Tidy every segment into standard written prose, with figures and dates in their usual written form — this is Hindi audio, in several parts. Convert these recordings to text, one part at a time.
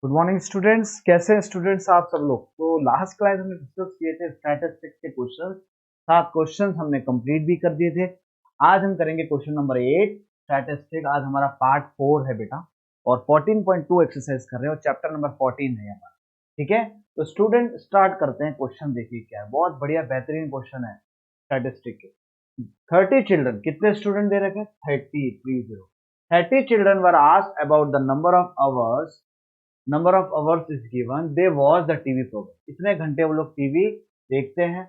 गुड मॉर्निंग स्टूडेंट्स, कैसे हैं स्टूडेंट्स आप सब लोग। तो लास्ट क्लास हमने डिस्कस किए थे स्टैटिस्टिक्स के क्वेश्चन। 7 क्वेश्चन हमने कंप्लीट भी कर दिए थे। आज हम करेंगे क्वेश्चन नंबर 8 स्टैटिस्टिक। आज हमारा पार्ट 4 है बेटा, और 14.2 एक्सरसाइज कर रहे हैं और चैप्टर नंबर 14 है हमारा। ठीक है, तो स्टूडेंट स्टार्ट करते हैं। क्वेश्चन देखिए क्या है, बहुत बढ़िया बेहतरीन क्वेश्चन है स्टैटिस्टिक के। 30 चिल्ड्रन, कितने स्टूडेंट दे रखे? 30 children were asked about the number of hours is given, they watch the TV program. इतने घंटे वो लोग टीवी देखते हैं।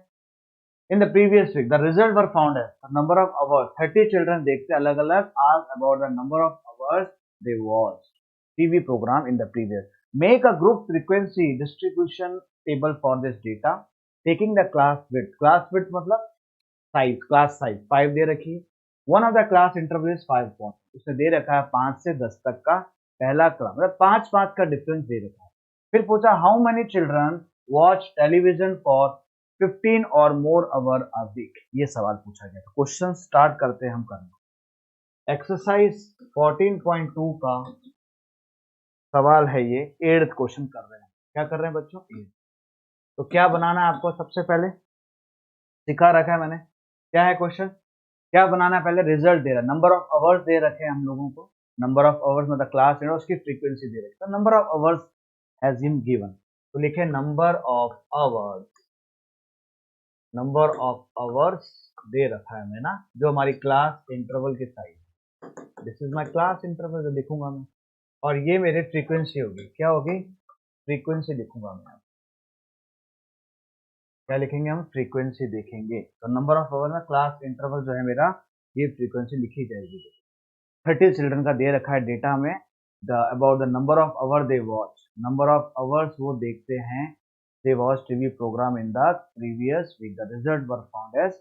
In the previous week, the result were found as the number of hours 30 children देखते अलग अलग asked about the number of hours they watched TV program in the previous. Make a group frequency distribution table for this data, taking the class width. Class width मतलब size, class size 5 दे रखी है। One of the class interval is 5 points. उसने दे रखा है 5 से 10 तक का पहला क्लास, मतलब 5-5 का डिफरेंस दे रखा है। फिर पूछा how many children watch television for 15 और मोर आवर अ वीक, ये सवाल पूछा गया। क्वेश्चन स्टार्ट करते हैं हम करना। एक्सरसाइज 14.2 का सवाल है ये, 8th क्वेश्चन कर रहे हैं। क्या कर रहे हैं बच्चों? 8th। तो क्या बनाना है आपको? सबसे पहले सिखा रखा है मैंने, क्या है क्वेश्चन, क्या बनाना है? पहले रिजल्ट दे रहा है, नंबर ऑफ आवर्स दे रखे हैं हम लोगों को। नंबर ऑफ आवर्स मतलब क्लास है, उसकी फ्रीक्वेंसी दे रखी है। Number of hours has been given, तो लिखे number of hours. Number of hours दे रखा है हमें ना, जो हमारी क्लास इंटरवल की size. This is my class interval, जो लिखूंगा मैं, और ये मेरी फ्रीक्वेंसी होगी। क्या होगी? फ्रीक्वेंसी लिखूंगा मैं। क्या लिखेंगे हम? फ्रीक्वेंसी देखेंगे। तो नंबर ऑफ आवर में क्लास इंटरवल जो है मेरा, ये फ्रीक्वेंसी लिखी जाएगी। 30 चिल्ड्रन का दे रखा है डेटा में। About the number of hour they watch, number of hours वो देखते हैं, they watch TV program in the previous week, the result were found as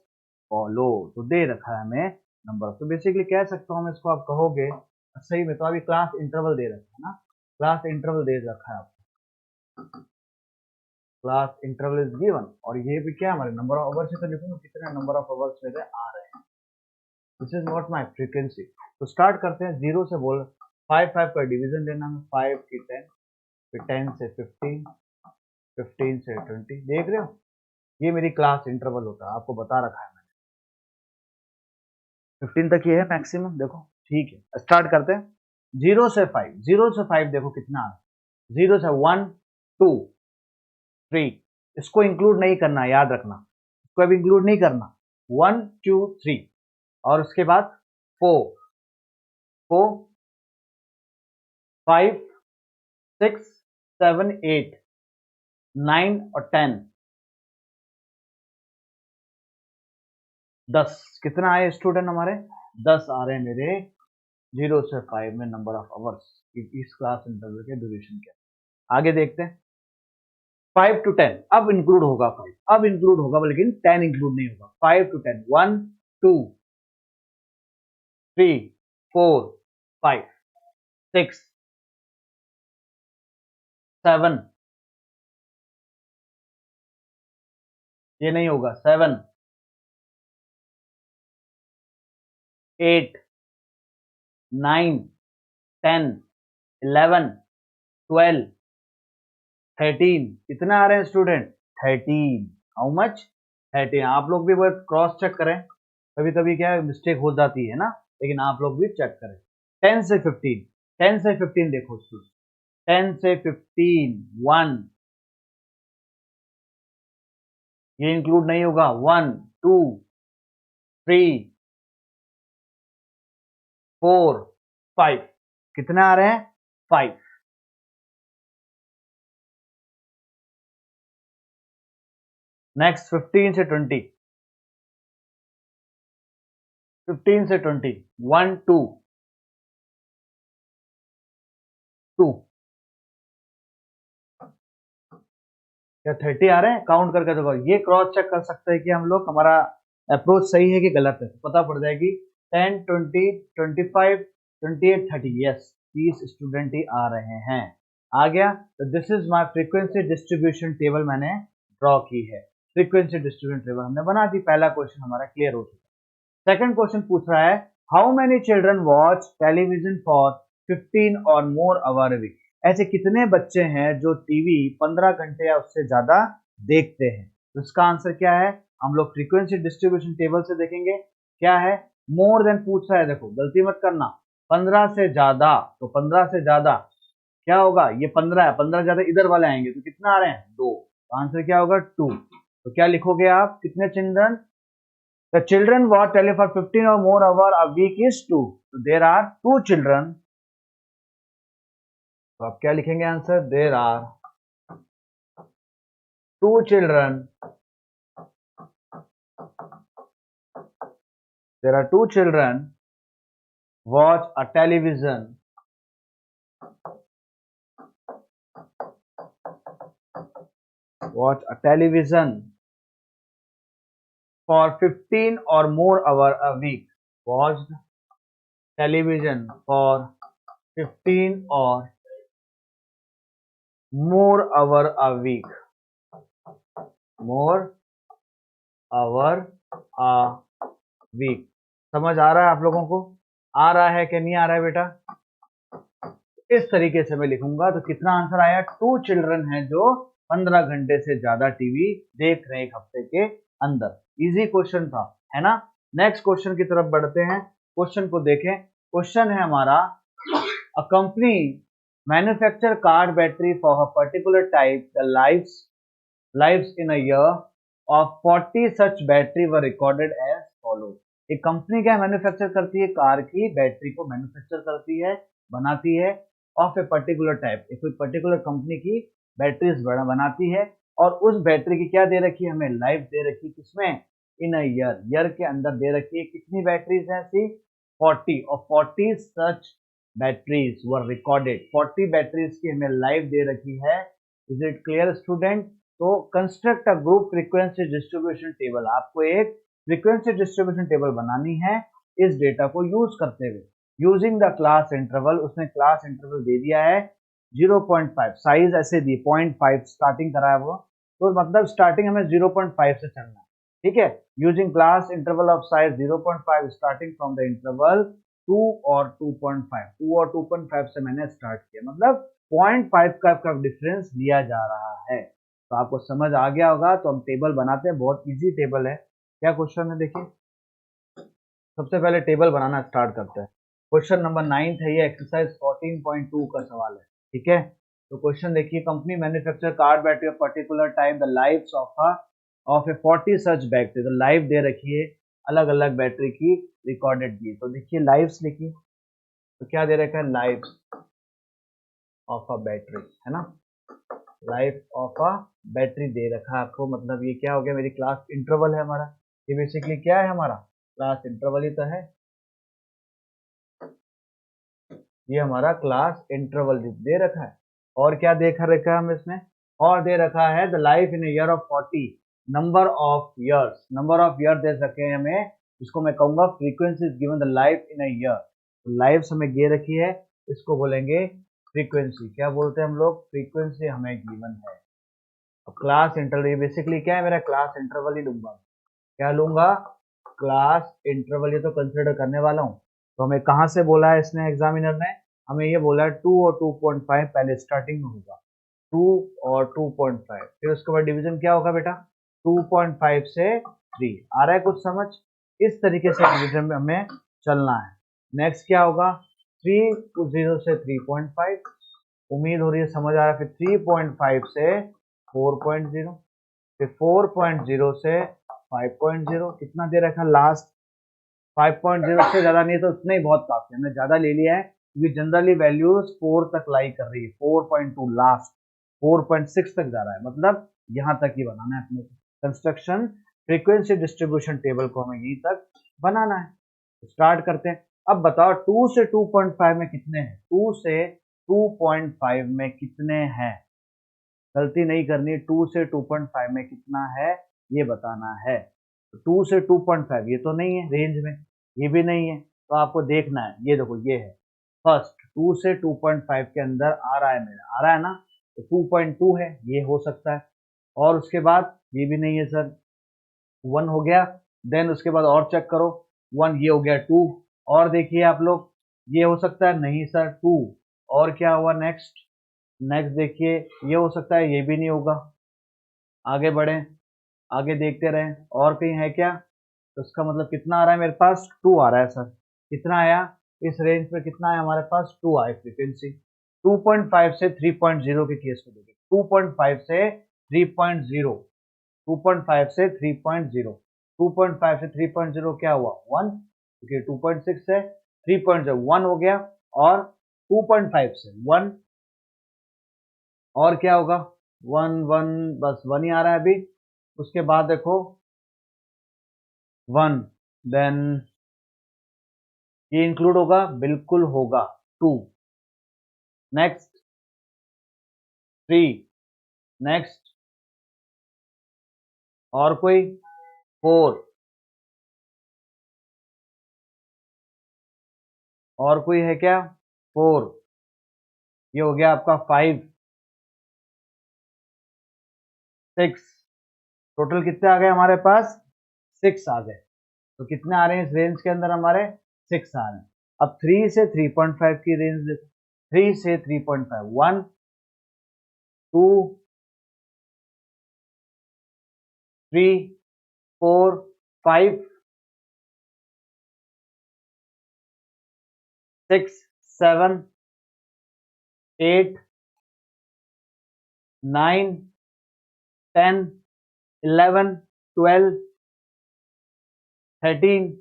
follow. तो दे रखा है हमें नंबर। तो बेसिकली कह सकता हूँ मैं इसको, आप कहोगे सही में, तो अभी क्लास इंटरवल दे रखा है ना, क्लास इंटरवल दे रखा है आपको, क्लास इंटरवल इज गिवन। और ये भी क्या हमारे नंबर ऑफ आवर्स से, तो लिखूंगा कितने नंबर ऑफ आवर्स मेरे आ रहे हैं। This is not my frequency. तो स्टार्ट करते हैं, 0 से बोल 5 का डिवीजन लेना है। 5 की 10, फिर 10 से 15, 15 से 20। देख रहे हो, ये मेरी क्लास इंटरवल होता है, आपको बता रखा है मैंने। 15 तक ये है मैक्सिमम, देखो ठीक है। स्टार्ट करते हैं 0 से 5। 0 से 5 देखो कितना है। 0 से 1 2 3, इसको इंक्लूड नहीं करना, याद रखना, इसको अभी इंक्लूड नहीं करना। 1 2 3, और उसके बाद 4 4 5 6 7 8 9 और 10 10। कितना आए स्टूडेंट हमारे? 10 आ रहे हैं मेरे 0 से 5 में नंबर ऑफ आवर्स इस क्लास इंटरवल के ड्यूरेशन के। आगे देखते हैं 5 to 10, अब इंक्लूड होगा 5, अब इंक्लूड होगा, लेकिन 10 इंक्लूड नहीं होगा। 5 to 10, 1 2 3 4 5 6 7, ये नहीं होगा, 7 8 9 10 11 12 13। कितना आ रहे हैं स्टूडेंट? 13। How much? 13। आप लोग भी बस क्रॉस चेक करें, कभी कभी क्या मिस्टेक हो जाती है ना, लेकिन आप लोग भी चेक करें। 10 से 15, 10 से 15 देखो स्टूडेंट, 10 से 15 1, ये इंक्लूड नहीं होगा। 1 2 3 4 5, कितने आ रहे हैं? 5। नेक्स्ट 15 से 20, 15 से 20 1 2 2, क्या 30 आ रहे हैं? काउंट करके देखो, ये क्रॉस चेक कर सकते हैं कि हम लोग, हमारा अप्रोच सही है कि गलत है। पता पड़ जाएगी 10 20 25 28 30, यस 30 स्टूडेंट ही आ रहे हैं। आ गया। तो this is my frequency distribution table मैंने ड्रॉ की है। फ्रीक्वेंसी डिस्ट्रीब्यूशन टेबल हमने बना दी। पहला क्वेश्चन हमारा क्लियर हो चुका। सेकंड क्वेश्चन पूछ रहा है how many children watch television for 15 और मोर आवर वीक। ऐसे कितने बच्चे हैं जो टीवी 15 घंटे या उससे ज्यादा देखते हैं? तो इसका आंसर क्या है? हम लोग फ्रीक्वेंसी डिस्ट्रीब्यूशन टेबल से देखेंगे। क्या है? मोर देन पूछ रहा है, देखो गलती मत करना। 15 से ज्यादा, तो 15 से ज्यादा क्या होगा? ये 15 है, 15 ज्यादा इधर वाले आएंगे तो कितना आ रहे हैं? 2। तो आंसर क्या होगा? 2। तो क्या लिखोगे आप? कितने children? The children watch tele for 15 और more hour a week is 2। तो देर आर 2 चिल्ड्रन। तो आप क्या लिखेंगे answer? There are 2 children, there are 2 children watch a television for 15 or more hour a week. Watched television for 15 or more hour a week. More hour a week. समझ आ रहा है आप लोगों को? आ रहा है कि नहीं आ रहा है बेटा? इस तरीके से मैं लिखूंगा तो कितना आंसर आया? 2 चिल्ड्रन हैं जो 15 घंटे से ज्यादा टीवी देख रहे हैं एक हफ्ते के अंदर। इजी क्वेश्चन था, है ना? नेक्स्ट क्वेश्चन की तरफ बढ़ते हैं। क्वेश्चन को देखें। क्वेश्चन है हमारा, a company manufacture car battery for a particular type, the lives in a year of 40 such battery were recorded as follow. एक कंपनी क्या मैन्युफैक्चर करती है? कार की बैटरी को मैन्युफैक्चर करती है, बनाती है, ऑफ ए पर्टिकुलर टाइप। एक कोई पर्टिकुलर कंपनी की बैटरीज बनाती है और उस बैटरी की क्या दे रखी है? हमें लाइफ दे रखी। किसमें? इन अ ईयर, ईयर के अंदर दे रखी है। कितनी बैटरीज हैं ऐसी? 40, और 40 such batteries were recorded. 40 batteries की हमें लाइफ दे रखी है। Is it clear student? तो construct a group frequency distribution table. आपको एक फ्रीक्वेंसी डिस्ट्रीब्यूशन टेबल बनानी है इस डेटा को यूज करते हुए। यूजिंग द क्लास इंटरवल, उसने क्लास इंटरवल दे दिया है 0.5, साइज ऐसे दी 0.5 स्टार्टिंग करा है वो, तो मतलब स्टार्टिंग हमें 0.5 से चलना है, ठीक है। Using class interval of size 0.5 starting from the interval 2 और 2.5, 2 और 2.5 से मैंने स्टार्ट किया, मतलब 0.5 का डिफरेंस लिया जा रहा है। तो आपको समझ आ गया होगा। तो हम टेबल बनाते हैं, बहुत इजी टेबल है। क्या क्वेश्चन है देखिए, सबसे पहले टेबल बनाना स्टार्ट करते हैं। क्वेश्चन नंबर 9 है, ये एक्सरसाइज 14.2 का सवाल है, ठीक है। तो क्वेश्चन देखिए, company manufacture car battery of particular time, the lives of A 40 such battery. तो लाइव दे रखी है, अलग अलग बैटरी की रिकॉर्डेड दी। तो देखिए लाइव्स लिखिए, तो क्या दे रखा है? लाइव्स ऑफ अ बैटरी, है ना। लाइफ ऑफ अ बैटरी दे रखा है आपको, मतलब ये क्या हो गया? मेरी क्लास इंटरवल है हमारा। ये बेसिकली क्या है? हमारा क्लास इंटरवल ही तो है। ये हमारा क्लास इंटरवल दे रखा है। और क्या देखा रखा है हम इसमें? और दे रखा है the life in year of 40, number of years, number of year दे सके हैं हमें, इसको मैं कहूंगा frequency is given the life in a year. तो लाइफ हमें दे रखी है, इसको बोलेंगे फ्रीक्वेंसी। क्या बोलते हैं हम लोग? फ्रीक्वेंसी हमें गिवन है। अब क्लास इंटरवल, ये बेसिकली क्या है? मेरा क्लास इंटरवल ही लूंगा। क्या लूंगा? क्लास इंटरवल, ये तो कंसिडर करने वाला हूँ। तो हमें कहाँ से बोला है इसने, एग्जामिनर ने हमें ये बोला है 2 और 2.5 पहले स्टार्टिंग में होगा, 2 और 2.5, फिर उसके बाद डिवीजन क्या होगा बेटा? 2.5 से 3। आ रहा है कुछ समझ? इस तरीके से डिवीजन में हमें चलना है। नेक्स्ट क्या होगा? 3 से 3.5, उम्मीद हो रही है समझ आ रहा है। फिर 3.5 से 4.0, फिर 4.0 से 5.0, कितना दे रखा लास्ट? 5.0 से ज्यादा नहीं, तो उतना ही बहुत काफी है। हमने ज्यादा ले लिया है क्योंकि जनरली वैल्यूज 4 तक लाई कर रही है। 4.2 लास्ट 4.6 तक जा रहा है, मतलब यहाँ तक ही बनाना है अपने कंस्ट्रक्शन फ्रीक्वेंसी डिस्ट्रीब्यूशन टेबल को, हमें यहीं तक बनाना है। स्टार्ट करते हैं। अब बताओ 2 से 2.5 में कितने हैं? 2 से 2.5 में कितने हैं? गलती नहीं करनी, 2 से 2.5 में कितना है ये बताना है। 2 से 2.5 ये तो नहीं है रेंज में, ये भी नहीं है, तो आपको देखना है। ये देखो ये है फर्स्ट, 2 से 2.5 के अंदर आ रहा है मेरा, आ रहा है ना, तो 2.2 है, ये हो सकता है। और उसके बाद ये भी नहीं है सर, 1 हो गया। देन उसके बाद और चेक करो, 1 ये हो गया, 2 और देखिए आप लोग, ये हो सकता है नहीं सर 2, और क्या हुआ नेक्स्ट? नेक्स्ट देखिए, ये हो सकता है, ये भी नहीं होगा। आगे बढ़ें, आगे देखते रहें, और कहीं है क्या? तो इसका मतलब कितना आ रहा है मेरे पास? 2 आ रहा है सर। कितना आया इस रेंज में? कितना आया हमारे पास? 2 आए फ्रीक्वेंसी। 2.5 से 3.0 के केस को देखिए, 2.5 से 3.0, 2.5 से 3.0, 2.5 से 3.0 क्या हुआ? 1, क्योंकि 2.6 से 3.0 1 हो गया, और 2.5 से 1, और क्या होगा? 1 1, बस 1 ही आ रहा है अभी। उसके बाद देखो 1, देन ये इंक्लूड होगा, बिल्कुल होगा। 2, नेक्स्ट 3, नेक्स्ट और कोई? 4, और कोई है क्या? 4, ये हो गया आपका 5, 6, टोटल कितने आ गए हमारे पास? 6 आ गए। तो कितने आ रहे हैं इस रेंज के अंदर हमारे? 6 आ रहे हैं। अब 3 से 3.5 की रेंज देखो, 3 से 3.5, 1 2 3 4 5 6 7 8 9 10 11 12 13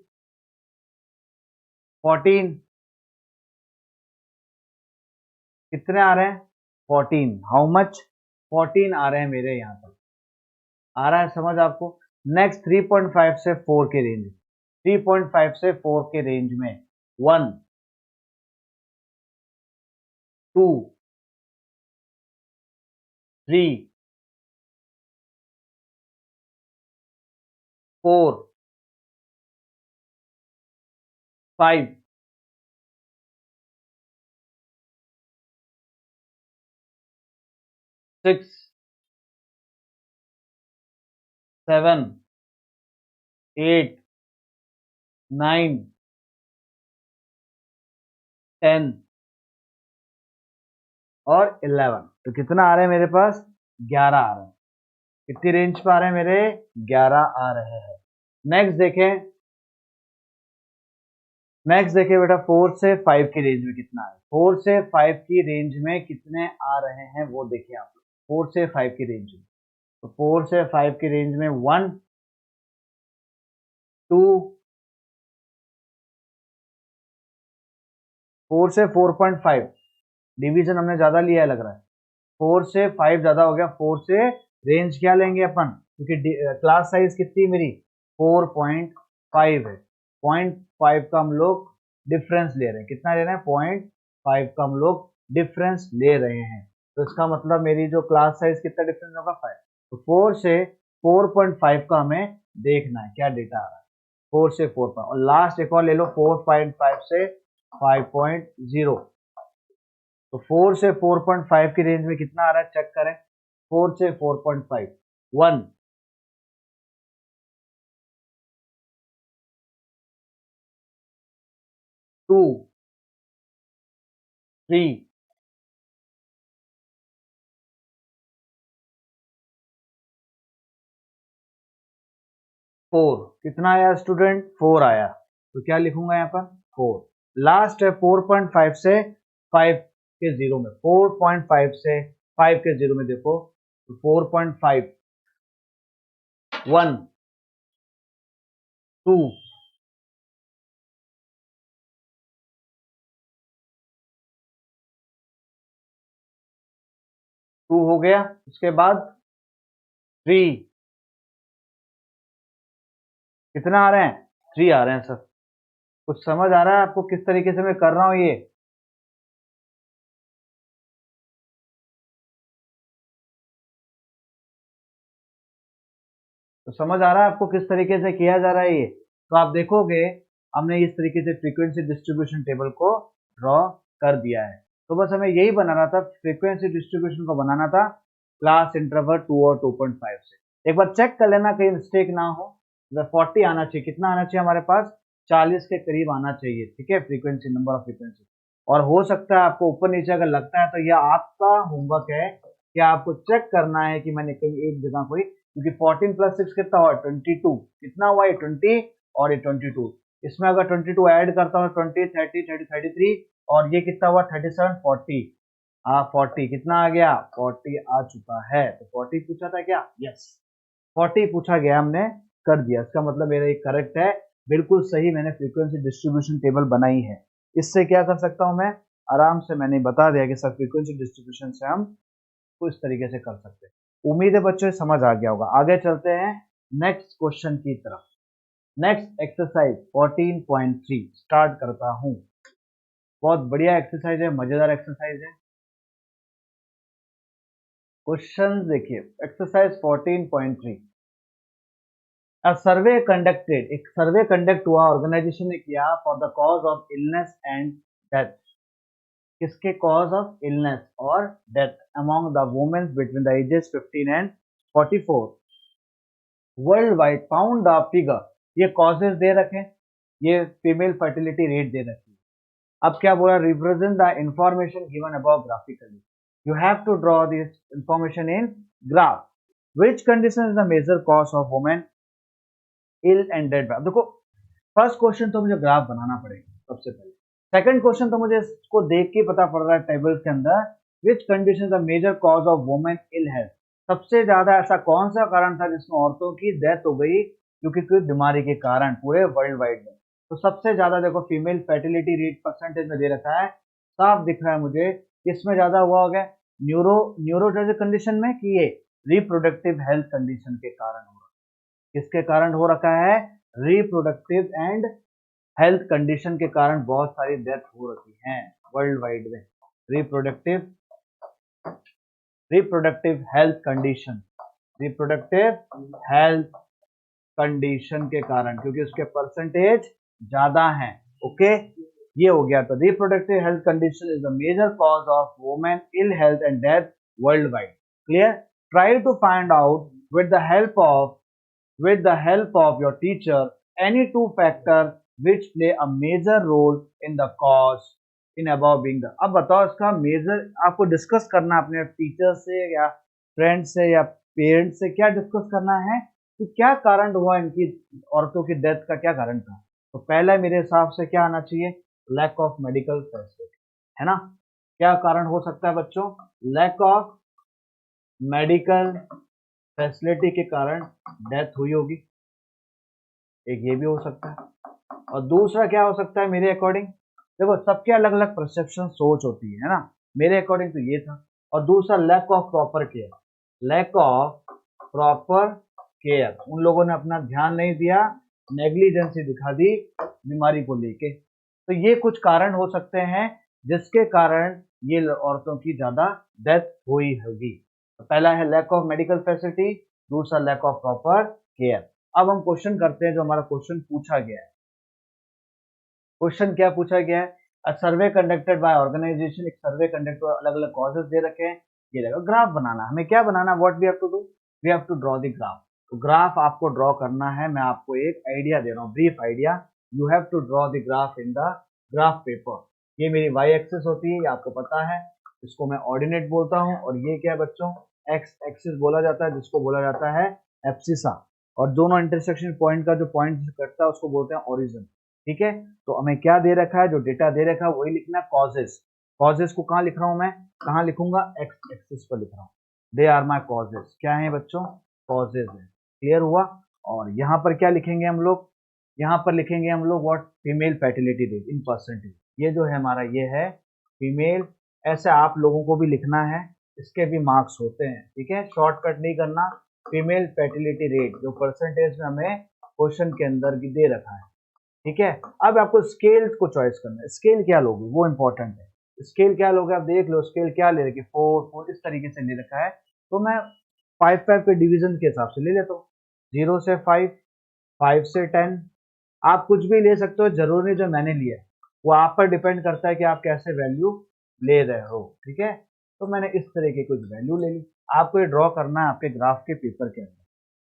14, कितने आ रहे हैं? 14, हाउ मच? 14 आ रहे हैं मेरे यहाँ पर। आ रहा है समझ आपको? नेक्स्ट 3.5 से 4 के रेंज, 3.5 से 4 के रेंज में 1 2 3 4 5 6 7 8 9 10 और 11, तो कितना आ रहे हैं मेरे पास? 11 आ रहे हैं। कितनी रेंज पे आ रहे हैं मेरे? 11 आ रहे हैं। नेक्स्ट देखें, नेक्स्ट देखिए बेटा, 4 से 5 की रेंज में कितना है? 4 से 5 की रेंज में कितने आ रहे हैं वो देखिए आप। 4 से 5 की रेंज में, तो 4 से 5 की रेंज में 1 2, 4 से 4.5, डिवीजन हमने ज्यादा लिया है लग रहा है। 4 से 5 ज्यादा हो गया, 4 से रेंज क्या लेंगे अपन, क्योंकि क्लास साइज कितनी मेरी? 4.5 है। 0.5 का हम लोग डिफरेंस ले रहे हैं। कितना ले रहे हैं? 0.5 का हम लोग डिफरेंस ले रहे हैं। तो इसका मतलब मेरी जो क्लास साइज कितना डिफरेंस होगा? 5। तो 4 से 4.5 का हमें देखना है क्या डेटा आ रहा है। 4 से 4, और लास्ट एक और ले लो, 4.5 से 5.0। तो 4 से 4.5 की रेंज में कितना आ रहा है चेक करें। 4 से 4.5, 1 2 3 4, कितना आया स्टूडेंट? 4 आया। तो क्या लिखूंगा यहाँ पर? 4। लास्ट है 4.5 से 5 के जीरो में, 4.5 से 5 के जीरो में देखो, तो 4.5, 1 2 2 हो गया। उसके बाद 3, कितना आ रहे हैं? 3 आ रहे हैं सर। कुछ समझ आ रहा है आपको किस तरीके से मैं कर रहा हूं ये? तो समझ आ रहा है आपको किस तरीके से किया जा रहा है ये? तो आप देखोगे हमने इस तरीके से फ्रीक्वेंसी डिस्ट्रीब्यूशन टेबल को ड्रॉ कर दिया है। तो बस हमें यही बनाना था, फ्रीक्वेंसी डिस्ट्रीब्यूशन को बनाना था क्लास इंटरवल 2 और 2.5 से। एक बार चेक कर लेना कहीं मिस्टेक ना हो। 40 आना चाहिए, कितना आना चाहिए हमारे पास? 40 के करीब आना चाहिए, ठीक है, फ्रीक्वेंसी, नंबर ऑफ फ्रीक्वेंसी। और हो सकता है आपको ऊपर नीचे अगर लगता है तो यह आपका होमवर्क है कि आपको चेक करना है कि मैंने कहीं एक जगह कोई, क्योंकि 14 + 6 कितना हुआ 22, कितना हुआ ये 20 और ये 22, इसमें अगर 22 ऐड करता हूँ 20 30 30 33 और ये कितना हुआ 37 40, हाँ 40 कितना आ गया 40 आ चुका है। तो 40 पूछा था क्या, यस 40 पूछा गया, हमने कर दिया, इसका मतलब मेरा ये करेक्ट है, बिल्कुल सही मैंने फ्रीक्वेंसी डिस्ट्रीब्यूशन टेबल बनाई है। इससे क्या कर सकता हूं मैं, आराम से मैंने बता दिया कि सर फ्रीक्वेंसी डिस्ट्रीब्यूशन से हम तो इस तरीके से कर सकते हैं। उम्मीद है बच्चों समझ आ गया होगा। आगे चलते हैं नेक्स्ट क्वेश्चन की तरफ। नेक्स्ट एक्सरसाइज 14.3 स्टार्ट करता हूं। बहुत बढ़िया एक्सरसाइज है, मजेदार एक्सरसाइज है। क्वेश्चन देखिए, एक्सरसाइज 14.3, सर्वे कंडक्टेड, एक सर्वे कंडक्ट हुआ, ऑर्गेनाइजेशन ने किया for the cause of illness and death, किसके कॉज ऑफ इलनेस और death among the women between the ages 15 and 44 worldwide, found the figure, ये कॉजेज दे रखे, ये फीमेल फर्टिलिटी रेट दे रखी है। अब क्या बोला, represent the information given above graphically, you have to draw this information in graph, which condition is the major cause of women ill and dead. देखो फर्स्ट क्वेश्चन तो मुझे ग्राफ बनाना पड़ेगा सबसे पहले, सेकंड क्वेश्चन तो मुझे इसको देख के पता पड़ रहा है टेबल के अंदर, which condition the major cause of women ill health, सबसे ज्यादा ऐसा कौन सा कारण था जिसमें औरतों की डेथ हो गई क्योंकि कोई बीमारी के कारण पूरे वर्ल्ड वाइड में। तो सबसे ज्यादा देखो फीमेल फर्टिलिटी रेट परसेंटेज में दे रखा है, साफ दिख रहा है मुझे किसमें ज्यादा हुआ होगा, न्यूरोलॉजिक कंडीशन में, कि ये रिप्रोडक्टिव हेल्थ कंडीशन के कारण हो रहा है। किसके कारण हो रखा है, रिप्रोडक्टिव एंड हेल्थ कंडीशन के कारण बहुत सारी डेथ हो रही हैं वर्ल्ड वाइड में। Reproductive health condition, reproductive health condition के कारण, क्योंकि उसके परसेंटेज ज्यादा हैं। ओके, ये हो गया। तो reproductive health condition is the major cause of women ill health and death worldwide. Clear, try to find out with the help of your teacher any two factor which play a major role in the cause in above being the। अब बताओ इसका मेजर आपको डिस्कस करना अपने टीचर से या फ्रेंड से या पेरेंट्स से, क्या डिस्कस करना है कि क्या कारण हुआ इनकी औरतों की डेथ का, क्या कारण था। तो पहला मेरे हिसाब से क्या आना चाहिए, लैक ऑफ मेडिकल फैसिलिटी, है ना। क्या कारण हो सकता है बच्चों, लैक ऑफ मेडिकल फैसिलिटी के कारण डेथ हुई होगी, एक ये भी हो सकता है। और दूसरा क्या हो सकता है मेरे अकॉर्डिंग, देखो सबके अलग अलग परसेप्शन सोच होती है ना, मेरे अकॉर्डिंग तो ये था। और दूसरा lack of proper care, lack of proper care, उन लोगों ने अपना ध्यान नहीं दिया, नेग्लिजेंसी दिखा दी बीमारी को लेके। तो ये कुछ कारण हो सकते हैं जिसके कारण ये औरतों की ज्यादा डेथ हुई होगी। तो पहला है लैक ऑफ मेडिकल फैसिलिटी, दूसरा लैक ऑफ प्रॉपर केयर। अब हम क्वेश्चन करते हैं जो हमारा क्वेश्चन पूछा गया है। क्वेश्चन क्या पूछा गया है, अ सर्वे कंडक्टेड बाय ऑर्गेनाइजेशन, एक सर्वे कंडक्ट हुआ, अलग अलग कॉजेज दे रखे हैं, ये देखो ग्राफ बनाना, हमें क्या बनाना, what we have to do, we have to draw the graph. तो ग्राफ आपको ड्रॉ करना है, मैं आपको एक आइडिया दे रहा हूँ, brief idea, you have to draw the graph in the graph paper. ये मेरी वाई एक्सिस होती है, ये आपको पता है, इसको मैं ऑर्डिनेट बोलता हूँ, और ये क्या है बच्चों, एक्स एक्सिस बोला जाता है, जिसको बोला जाता है एब्सिसा, और दोनों इंटरसेक्शन पॉइंट का जो पॉइंट कटता है उसको बोलते हैं ओरिजिन। ठीक है, तो हमें क्या दे रखा है, जो डेटा दे रखा है वही लिखना है, कॉजेस। कॉजेस को कहाँ लिख रहा हूं मैं, कहाँ लिखूंगा, एक्स एक्सिस पर लिख रहा हूँ, दे आर माई कॉजेस, क्या है बच्चों, कॉजेस है। क्लियर हुआ। और यहाँ पर क्या लिखेंगे हम लोग, यहाँ पर लिखेंगे हम लोग what, female fertility rate in percentage, ये जो है हमारा ये है फीमेल, ऐसे आप लोगों को भी लिखना है, इसके भी मार्क्स होते हैं। ठीक है, शॉर्टकट नहीं करना, फीमेल फर्टिलिटी रेट जो परसेंटेज में हमें क्वेश्चन के अंदर दे रखा है। ठीक है, अब आपको स्केल को चॉइस करना है, स्केल क्या लोगे वो इंपॉर्टेंट है, स्केल क्या लोगे आप देख लो, स्केल क्या ले रखी, 4 4 इस तरीके से ले रखा है। तो मैं 5 5 के डिवीजन के हिसाब से ले लेता हूँ, 0 से 5, 5 से 10, आप कुछ भी ले सकते हो, जरूरी नहीं जो मैंने लिया है, वो आप पर डिपेंड करता है कि आप कैसे वैल्यू ले रहे हो। ठीक है, तो मैंने इस तरह की कुछ वैल्यू ले ली, आपको ये ड्रॉ करना है आपके ग्राफ के पेपर के अंदर।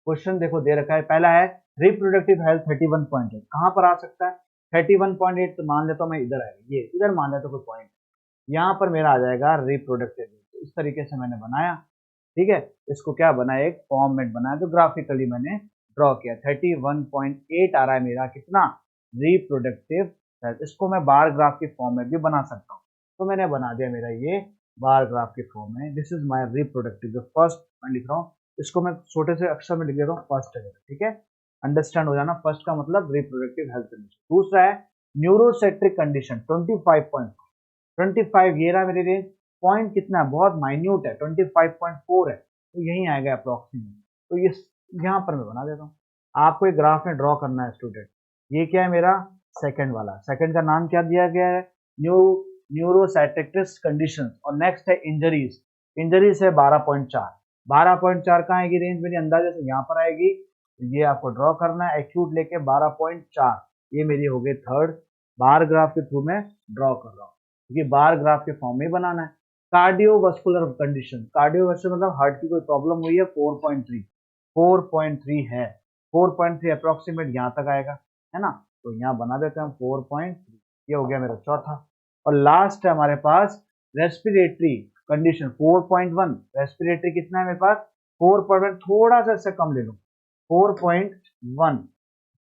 क्वेश्चन देखो दे रखा है, पहला है रिप्रोडक्टिव हेल्थ 31.8, कहां पर आ सकता है 31.8, तो मान लेता हूं मैं इधर आएगा, ये इधर मान लेता कोई पॉइंट, यहाँ पर मेरा आ जाएगा रिप्रोडक्टिव। तो इस तरीके से मैंने बनाया, ठीक है। इसको क्या बनाया, एक फॉर्मेट बनाया, तो ग्राफिकली मैंने ड्रॉ किया। 31.8 आ रहा है मेरा कितना, रिप्रोडक्टिव साइज। इसको मैं बार ग्राफ के फॉर्म में भी बना सकता हूँ, तो मैंने बना दिया मेरा ये बार ग्राफ के फॉर्म में। This is my reproductive. जो फर्स्ट मैं लिख रहा हूँ इसको मैं छोटे से अक्षर में लिख देता हूँ फर्स्ट है, ठीक है, अंडरस्टैंड हो जाना। फर्स्ट का मतलब रिप्रोडक्टिव हेल्थ कंडीशन। दूसरा है न्यूरोसेट्रिक कंडीशन 25 ये रहा मेरी रेंज। पॉइंट कितना है, बहुत माइन्यूट है, 25.4 है, तो यही आएगा अप्रोक्सीमेट। तो ये यहाँ पर मैं बना देता हूँ। आपको एक ग्राफ में ड्रॉ करना है स्टूडेंट। ये क्या है मेरा सेकंड वाला, सेकंड का नाम क्या दिया गया है, न्यूरोसाइटेक्टिस कंडीशन। और नेक्स्ट है इंजरीज। इंजरीज है 12.4। 12.4 कहाँ आएगी रेंज मेरी, अंदाजे से यहाँ पर आएगी। ये आपको ड्रॉ करना है, एक्यूट लेके 12.4। ये मेरी हो गई थर्ड। बार ग्राफ के थ्रू मैं ड्रॉ कर रहा हूँ, क्योंकि बार ग्राफ के फॉर्म में बनाना है। कार्डियोवास्कुलर कंडीशन, कार्डियोवास्कुलर मतलब हार्ट की कोई प्रॉब्लम हुई है, 4.3 है। 4.3 अप्रोक्सीमेट यहाँ तक आएगा, है ना। तो यहाँ बना देते हैं हम 4.3। ये हो गया मेरा चौथा। और लास्ट है हमारे पास रेस्पिरेटरी कंडीशन 4.1। रेस्पिरेटरी कितना है मेरे पास, 4.1, थोड़ा सा इससे कम ले लो, 4.1।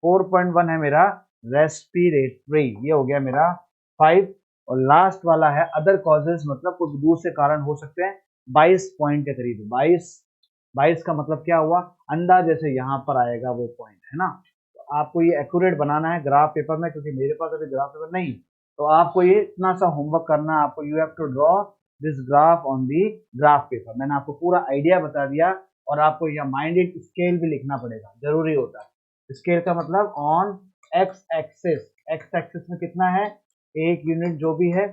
4.1 है मेरा रेस्पिरेटरी। ये हो गया मेरा 5। और लास्ट वाला है अदर कॉजेज, मतलब कुछ दूसरे कारण हो सकते हैं, 22 पॉइंट के करीब। 22 का मतलब क्या हुआ, अंदाजे से यहाँ पर आएगा वो पॉइंट, है ना। तो आपको ये एक्यूरेट बनाना है ग्राफ पेपर में, क्योंकि मेरे पास अभी ग्राफ पेपर नहीं, तो आपको ये इतना सा होमवर्क करना है आपको। You have to draw this graph on the graph paper. मैंने आपको पूरा आइडिया बता दिया, और आपको यह माइंडेड स्केल भी लिखना पड़ेगा, जरूरी होता है। स्केल का मतलब on x axis. X axis में कितना है, एक यूनिट जो भी है,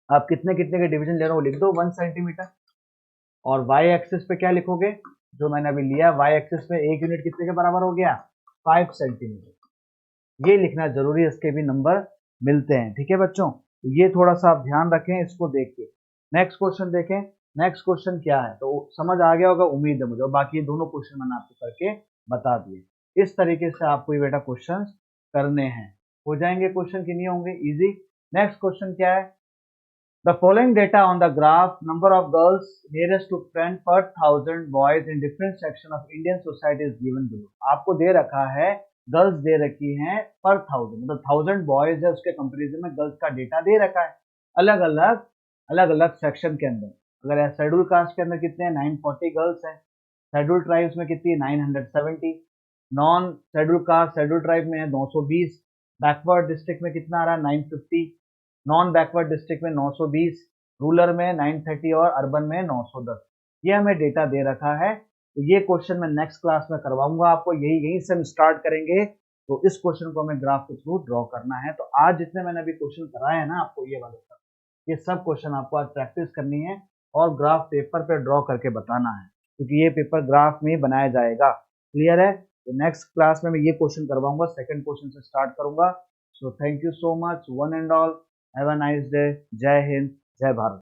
आप कितने कितने के डिवीजन ले रहे हो लिख दो 1 सेंटीमीटर। और वाई एक्सिस पे क्या लिखोगे, जो मैंने अभी लिया, वाई एक्सिस पे एक यूनिट कितने के बराबर हो गया, 5 सेंटीमीटर। ये लिखना जरूरी है, इसके भी नंबर मिलते हैं, ठीक है बच्चों। तो ये थोड़ा सा आप ध्यान रखें, इसको देख के। नेक्स्ट क्वेश्चन देखें। नेक्स्ट क्वेश्चन क्या है, तो समझ आ गया होगा उम्मीद है मुझे। और बाकी दोनों क्वेश्चन मैंने आपको करके बता दिए। इस तरीके से आपको ये बेटा क्वेश्चन करने हैं। हो जाएंगे क्वेश्चन कि नहीं होंगे, इजी। नेक्स्ट क्वेश्चन क्या है, the following data on the graph, number of girls nearest to friend per 1000 boys in different section of Indian society is given below। आपको दे रखा है, गर्ल्स दे रखी हैं पर 1000, मतलब 1000 बॉयज है, उसके कंपेरिजन में गर्ल्स का डेटा दे रखा है अलग अलग सेक्शन के अंदर। अगर शेड्यूल कास्ट के अंदर कितने हैं, 940 गर्ल्स हैं। शेड्यूल ट्राइब्स में कितनी है, 970। Non schedule caste schedule tribe में है 920। बैकवर्ड डिस्ट्रिक्ट में कितना आ रहा है, 950। नॉन बैकवर्ड डिस्ट्रिक्ट में 920, रूरल में 930 और अर्बन में 910। ये हमें डेटा दे रखा है। तो ये क्वेश्चन मैं नेक्स्ट क्लास में करवाऊंगा आपको, यहीं से हम स्टार्ट करेंगे। तो इस क्वेश्चन को हमें ग्राफ के थ्रू ड्रॉ करना है। तो आज जितने मैंने अभी क्वेश्चन कराए हैं ना आपको, ये वाले सब, ये सब क्वेश्चन आपको आज प्रैक्टिस करनी है और ग्राफ पेपर पे ड्रॉ करके बताना है, क्योंकि ये पेपर ग्राफ में बनाया जाएगा। क्लियर है। तो नेक्स्ट क्लास में मैं ये क्वेश्चन करवाऊंगा, सेकंड क्वेश्चन से स्टार्ट करूंगा। So thank you so much one and all. Have a nice day. जय हिंद, जय भारत।